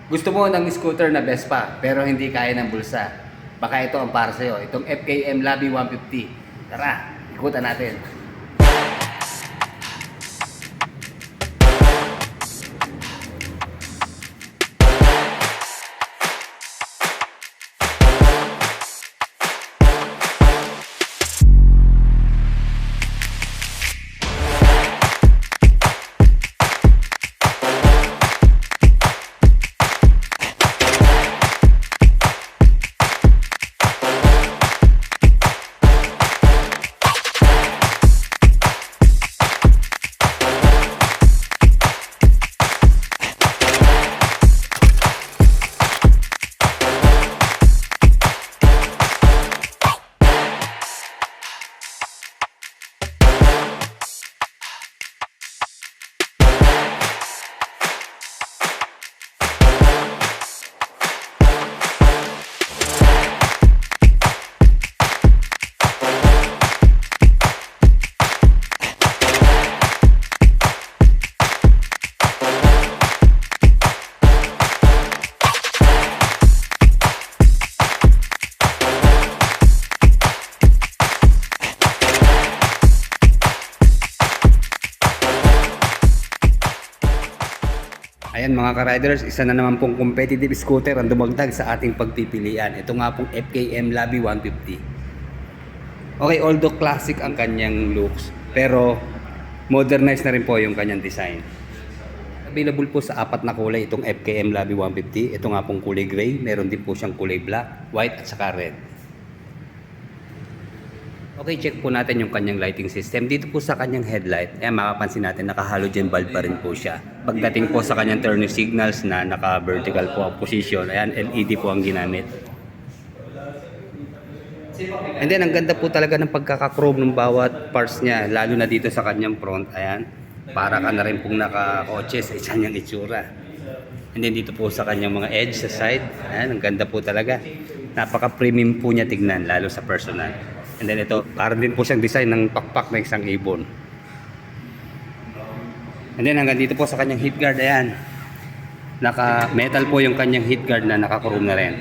Gusto mo ng scooter na Vespa pero hindi kaya ng bulsa. Baka ito ang para sa'yo. Itong FKM Labi 150. Tara, ikutan natin. Ayan mga ka-riders, isa na naman pong competitive scooter ang dumagdag sa ating pagpipilian. Ito nga pong FKM Labi 150. Okay, although classic ang kanyang looks, pero modernized na rin po yung kanyang design. Available po sa 4 na kulay itong FKM Labi 150. Ito nga pong kulay gray, meron din po siyang kulay black, white at saka red. Okay, check po natin yung kanyang lighting system. Dito po sa kanyang headlight, makapansin natin naka-halogen bulb pa rin po siya. Pagdating po sa kanyang turning signals na naka-vertical po ang position, ayan, LED po ang ginamit. And then, ang ganda po talaga ng pagkaka-chrome ng bawat parts niya, lalo na dito sa kanyang front, ayan. Para ka na rin pong naka-kotse sa isa niyang itsura. And then, dito po sa kanyang mga edge sa side, ayan, ang ganda po talaga. Napaka-premium po niya tignan, lalo sa personal. And then ito, parang din po siyang design ng pakpak na isang ibon. And then hanggang dito po sa kanyang heat guard, ayan. Naka-metal po yung kanyang heat guard na naka-chrome na rin.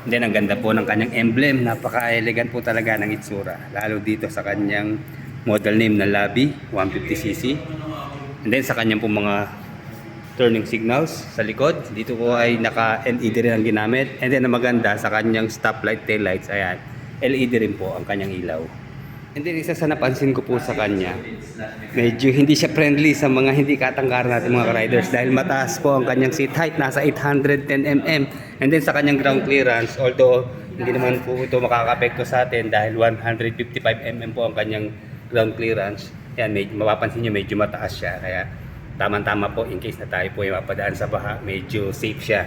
And then ang ganda po ng kanyang emblem, napaka-elegant po talaga ng itsura. Lalo dito sa kanyang model name na Labi 150cc. And then sa kanyang po mga turning signals sa likod, dito po ay naka-LED rin ang ginamit. And then ang maganda sa kanyang stoplight tail lights, ayan. LED rin po ang kanyang ilaw. And then isa sa napansin ko po sa kanya, medyo hindi siya friendly sa mga hindi katangkaran natin mga riders dahil mataas po ang kanyang seat height, nasa 810 mm. And then sa kanyang ground clearance, although hindi naman po ito makaka-apekto sa atin dahil 155 mm po ang kanyang ground clearance. Yan, mapapansin nyo medyo mataas siya, kaya tama-tama po in case na tayo po ay mapadaan sa baha, medyo safe siya.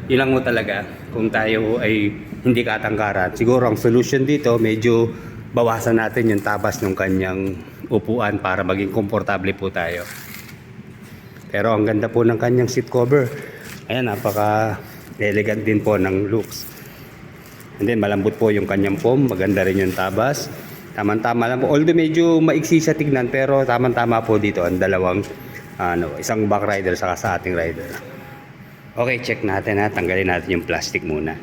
Yun lang mo talaga, kung tayo ay hindi katangkaran, siguro ang solution dito, medyo bawasan natin yung tabas ng kanyang upuan para maging komportable po tayo. Pero ang ganda po ng kanyang seat cover. Ayan, napaka-elegant din po ng looks. And then malambot po yung kanyang foam, maganda rin yung tabas. Tama-tama lang po. Although medyo maiksi siya tignan, pero tama-tama po dito ang dalawang, isang back rider saka sa ating rider. Okay, check natin ha. Tanggalin natin yung plastic muna.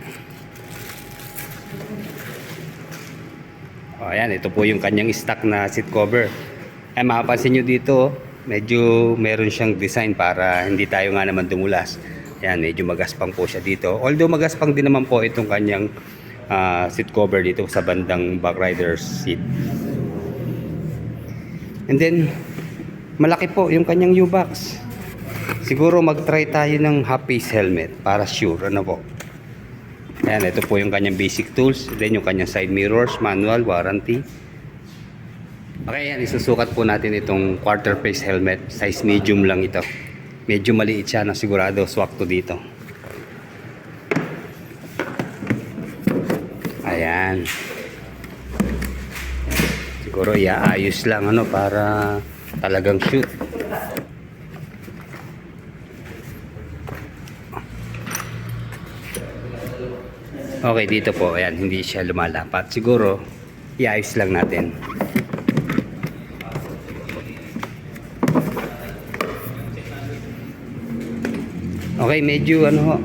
O, ayan, ito po yung kanyang stock na seat cover. Ay, makapansin nyo dito, medyo meron siyang design para hindi tayo nga naman dumulas. Ayan, medyo magaspang po siya dito. Although magaspang din naman po itong kanyang seat cover dito sa bandang back rider's seat. And then, malaki po yung kanyang U-box. Siguro mag-try tayo ng half-face helmet para sure, ano po. Ayan, ito po yung kanyang basic tools. Then yung kanyang side mirrors, manual, warranty. Okay, yan, isusukat po natin itong quarter face helmet. Size medium lang ito. Medyo maliit siya na sigurado swak to dito. Ayan. Siguro iaayos lang ano para talagang shoot. Okay, dito po, ayan, hindi siya lumalapat. Siguro, iayos lang natin. Okay, Okay, medyo ano ho,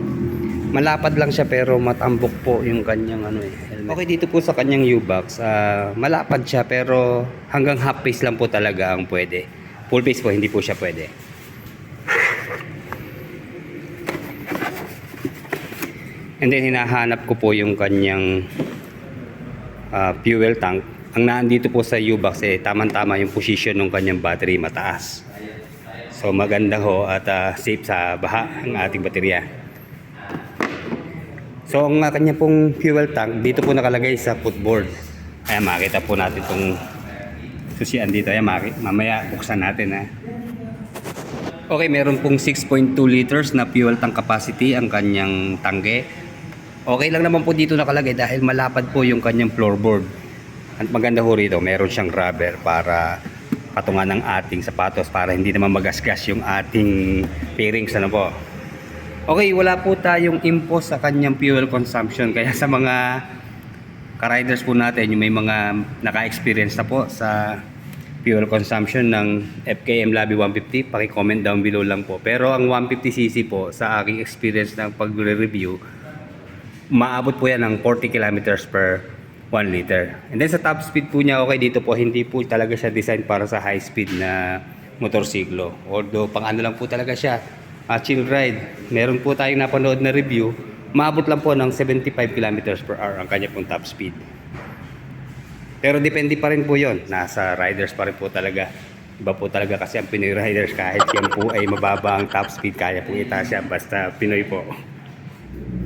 malapad lang siya pero matambok po yung kanyang helmet. Okay, dito po sa kanyang U-Box, malapad siya pero hanggang half face lang po talaga ang pwede. Full face po, hindi po siya pwede. And then hinahanap ko po yung kanyang fuel tank. Ang nandito po sa U-Box tamang-tama yung position ng kanyang battery, mataas. So maganda ho at safe sa baha ang ating baterya. So ang kanya pong fuel tank dito po nakalagay sa footboard. Ayan, makita po natin itong susian dito. Ayan, mamaya buksan natin ha. Okay, meron pong 6.2 liters na fuel tank capacity ang kanyang tangke. Okay lang naman po dito nakalagay dahil malapad po yung kanyang floorboard. At maganda ho rito, meron siyang rubber para patungan ng ating sapatos para hindi naman magasgas yung ating fairings po. Okay, wala po tayong impose sa kanyang fuel consumption, kaya sa mga ka-riders po natin yung may mga naka-experience na po sa fuel consumption ng FKM Labi 150, paki-comment down below lang po. Pero ang 150cc po sa aking experience ng pag-review, maabot po yan ng 40 kilometers per 1 liter. And then sa top speed po niya, okay, dito po hindi po talaga siya design para sa high speed na motorsiklo. Although pang ano lang po talaga siya, chill ride. Meron po tayong napanood na review, maabot lang po ng 75 kilometers per hour ang kanya pong top speed. Pero depende pa rin po yon, nasa riders pa rin po talaga. Iba po talaga kasi ang Pinoy riders, kahit yan po ay mababa ang top speed, kaya po itaas siya basta Pinoy po.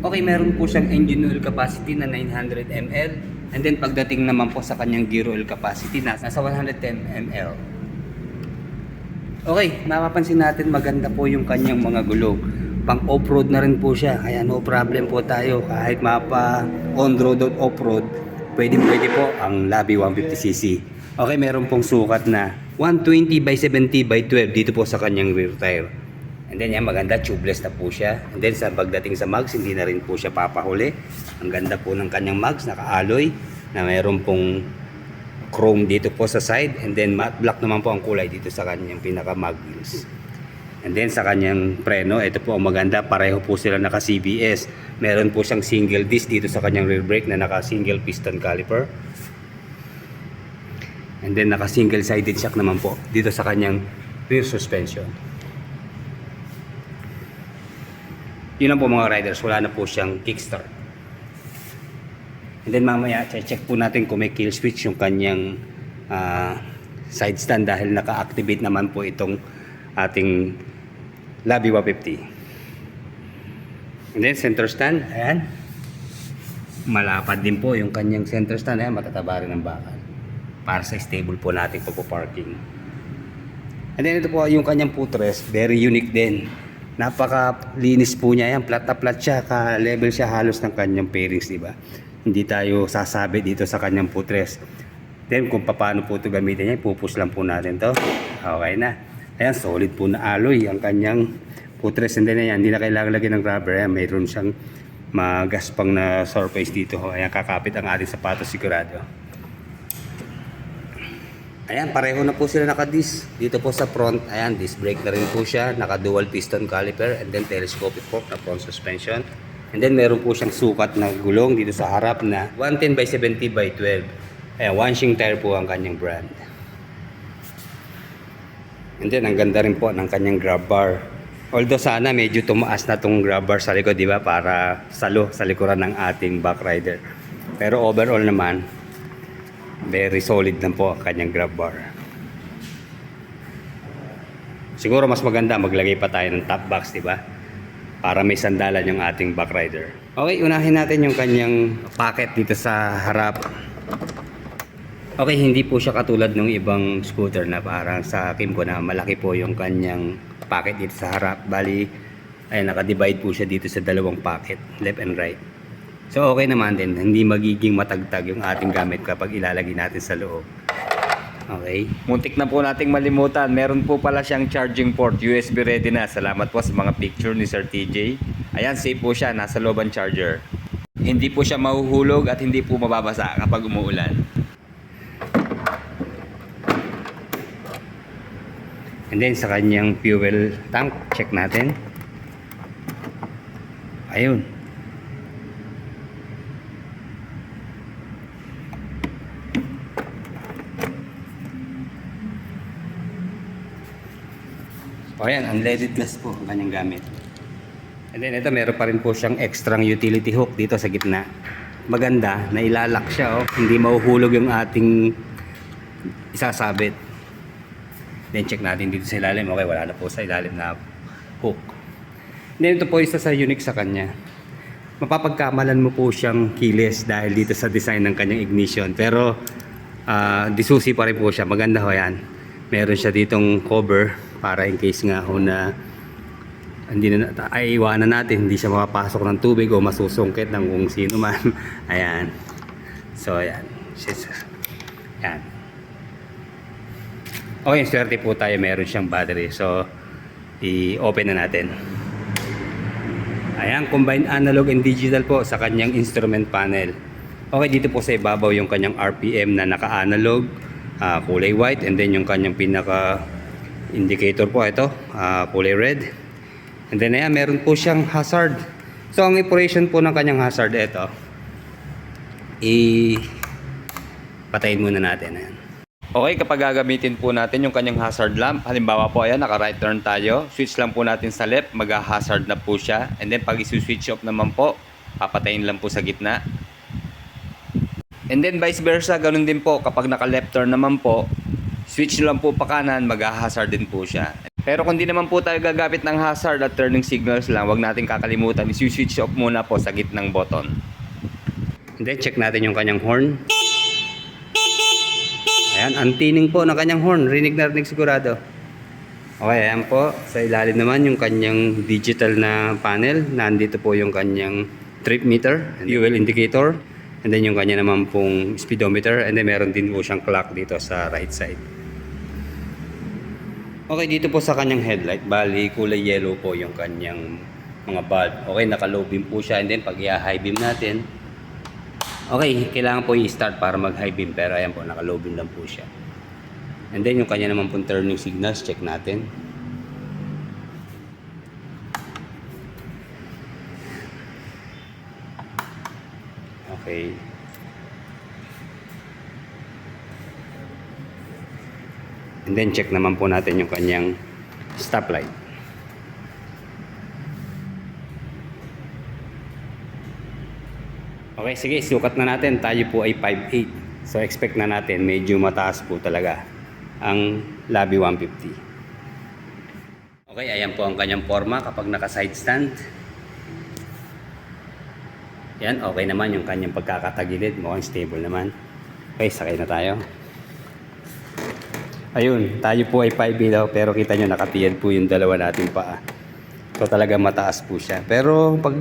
Okay, meron po siyang engine oil capacity na 900 ml. And then pagdating naman po sa kanyang gear oil capacity, nasa 110 ml. Okay, mapapansin natin maganda po yung kanyang mga gulong. Pang off-road na rin po siya, kaya no problem po tayo. Kahit mapa on-road o off-road, pwede po ang Labi 150cc. Okay, meron pong sukat na 120 by 70 by 12 dito po sa kanyang rear tire. And then yan, maganda, tubeless na po siya. And then sa pagdating sa mags, hindi na rin po siya papahuli. Ang ganda po ng kanyang mags, naka-alloy na mayroon pong chrome dito po sa side. And then matte black naman po ang kulay dito sa kanyang pinaka-mag wheels. And then sa kanyang preno, ito po ang maganda, pareho po sila naka-CBS. Meron po siyang single disc dito sa kanyang rear brake na naka-single piston caliper. And then naka-single sided shock naman po dito sa kanyang rear suspension. Yun lang po mga riders, wala na po siyang kickstart. And then mamaya, check po natin kung may kill switch yung kanyang side stand dahil naka-activate naman po itong ating Labi 150. And then center stand, ayan. Malapad din po yung kanyang center stand, ayan, matataba rin ang bakal. Para sa stable po natin pagpo-parking. And then ito po yung kanyang footrest, very unique din. Napaka-linis po niya yan, flat na flat siya, ka-level siya halos ng kanyang fairings, diba? Hindi tayo sasabi dito sa kanyang footrest. Then kung paano po ito gamitin niya, pupush lang po natin to. Okay na. Ayan, solid po na alloy ang kanyang footrest. And then ayan, hindi na kailangan lagyan ng rubber. Ayan, mayroon siyang magaspang na surface dito. Ayan, kakapit ang ating sapatos sigurado. Ayan, pareho na po sila naka-disc. Dito po sa front, ayan, disc brake na rin po siya. Naka-dual piston caliper and then telescopic fork na front suspension. And then meron po siyang sukat na gulong dito sa harap na 110 by 70 by 12. Ayan, Wanshing tire po ang kanyang brand. And then ang ganda rin po ng kanyang grab bar. Although sana medyo tumaas na tong grab bar sa likod, di ba? Para salo sa likuran ng ating back rider. Pero overall naman, very solid lang po ang kanyang grab bar. Siguro mas maganda maglagay pa tayo ng top box, di ba? Para may sandalan yung ating back rider. Okay, unahin natin yung kanyang pocket dito sa harap. Okay, hindi po siya katulad ng ibang scooter na parang sa akin ko na malaki po yung kanyang pocket dito sa harap. Bali, ay naka-divide po siya dito sa dalawang pocket, left and right. So okay naman din, hindi magiging matagtag yung ating gamit kapag ilalagay natin sa loob. Okay. Muntik na po nating malimutan, meron po pala siyang charging port, USB ready na. Salamat po sa mga picture ni Sir TJ. Ayan, safe po siya, nasa loob ang charger. Hindi po siya mahuhulog at hindi po mababasa kapag umuulan. And then sa kanyang fuel tank, check natin. Ayun. O yan, unleaded gas po ang kanyang gamit. And then ito, meron pa rin po siyang extrang utility hook dito sa gitna. Maganda, na ilalak siya, oh. Hindi mahuhulog yung ating isasabit. Then check natin dito sa ilalim. Okay, wala na po sa ilalim na hook. Then ito po isa sa unique sa kanya. Mapapagkamalan mo po siyang keyless dahil dito sa design ng kanyang ignition. Pero disusi pa rin po siya. Maganda ho yan. Meron siya ditong cover para in case nga ho na hindi na ay iwanan natin, hindi siya mapapasok ng tubig o masusungkit ng kung sino man. Ayan. So ayan. Ayan. Okay, swerte po tayo, meron siyang battery. So i-open na natin. Ayan, combined analog and digital po sa kanyang instrument panel. Okay, dito po sa ibabaw yung kanyang RPM na naka-analog, kulay white, and then yung kanyang pinaka indicator po ito, kulay red. And then ayan, meron po siyang hazard. So ang operation po ng kanyang hazard ito, patayin muna natin. Ayan. Okay, kapag gagamitin po natin yung kanyang hazard lamp, halimbawa po ayan, naka right turn tayo, switch lang po natin sa left, mag-hazard na po siya. And then pag i-switch off naman po, papatayin lang po sa gitna. And then vice versa, ganun din po, kapag naka left turn naman po, switch lang po pa kanan, mag-hazard din po siya. Pero kung di naman po tayo gagamit ng hazard at turning signals lang, wag natin kakalimutan, i-switch off muna po sa gitnang button. And then check natin yung kanyang horn. Ayan, ang tining po ng kanyang horn. Rinig na rinig sigurado. Okay, ayan po. Sa ilalim naman yung kanyang digital na panel. Nandito po yung kanyang trip meter, fuel indicator, and then yung kanya naman pong speedometer, and then meron din po siyang clock dito sa right side. Okay, dito po sa kanyang headlight, bali kulay yellow po yung kanyang mga bulb. Okay, naka-low beam po siya, and then pag i-high beam natin, okay, kailangan po i-start para mag-high beam, pero ayan po, naka-low beam lang po siya. And then yung kanya naman pong turning signals, check natin. Okay. And then check naman po natin yung kanyang stoplight. Okay, sige, sukat na natin. Tayo po ay 5'8". So expect na natin medyo mataas po talaga ang Labi 150. Okay, ayan po ang kanyang forma kapag naka-side stand. Yan, okay naman yung kanyang pagkakatagilid. Mukhang stable naman. Okay, sakay na tayo. Ayun, tayo po ay 5'8" daw, pero kita nyo nakatiyad po yung dalawa nating paa. So talaga mataas po siya. Pero pag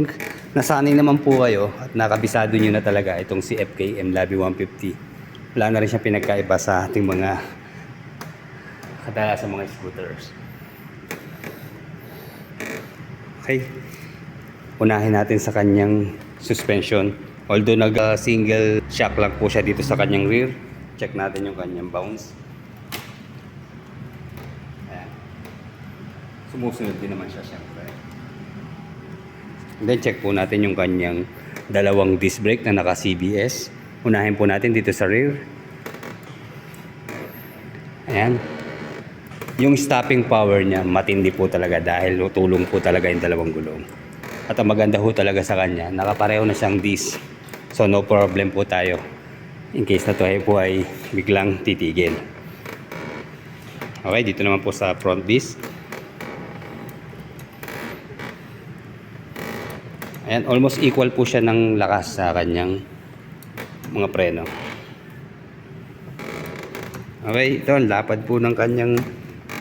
nasanay naman po kayo at nakabisado nyo na talaga itong si FKM Labi 150, wala na rin siyang pinagkaiba sa ating mga kadalasan mga scooters. Okay, unahin natin sa kanyang suspension. Although nag-single shock lang po siya dito sa kanyang rear, check natin yung kanyang bounce. Ayan. Sumusunod din naman siya siyempre. And then check po natin yung kanyang dalawang disc brake na naka CBS. Unahin po natin dito sa rear. Ayan. Yung stopping power niya matindi po talaga dahil tulong po talaga yung dalawang gulong. At ang maganda ho talaga sa kanya, nakapareho na siyang disc. So no problem po tayo in case na tayo po ay biglang titigil. Okay, dito naman po sa front disc. Ayan, almost equal po siya ng lakas sa kanyang mga preno. Okay, ito ang lapad po ng kanyang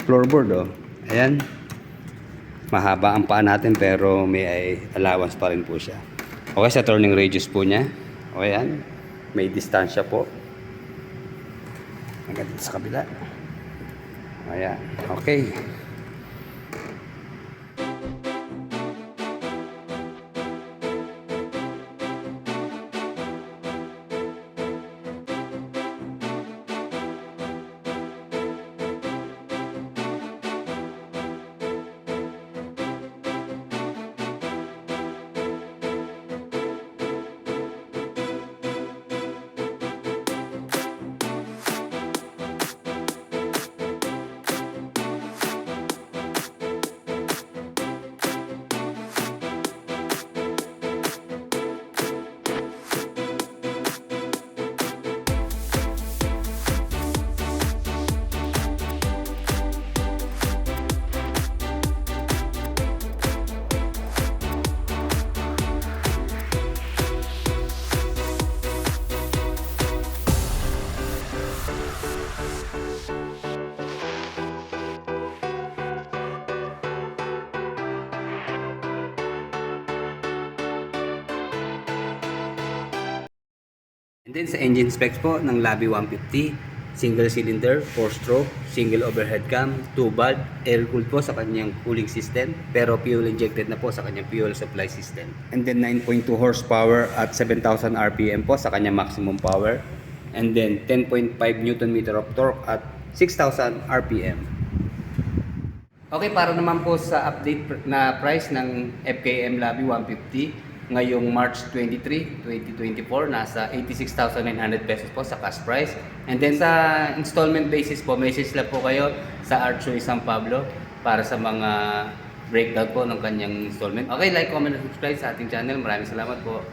floorboard. Oh. Ayan. Mahaba ang paa natin pero may allowance pa rin po siya. Okay, sa turning radius po niya. Okay, yan. May distansya po. Hanggang sa kabila. Ayan. Okay. And then sa engine specs po ng Labi 150, single cylinder, 4-stroke, single overhead cam, 2 valve, air-cooled po sa kanyang cooling system, pero fuel injected na po sa kanyang fuel supply system. And then 9.2 horsepower at 7,000 RPM po sa kanyang maximum power. And then 10.5 Newton meter of torque at 6,000 RPM. Okay, para naman po sa update na price ng FKM Labi 150 ngayong March 23, 2024, nasa 86,900 pesos po sa cash price. And then sa installment basis po, message lang po kayo sa Archoy San Pablo para sa mga breakdown po ng kanyang installment. Okay, like, comment, and subscribe sa ating channel. Maraming salamat po.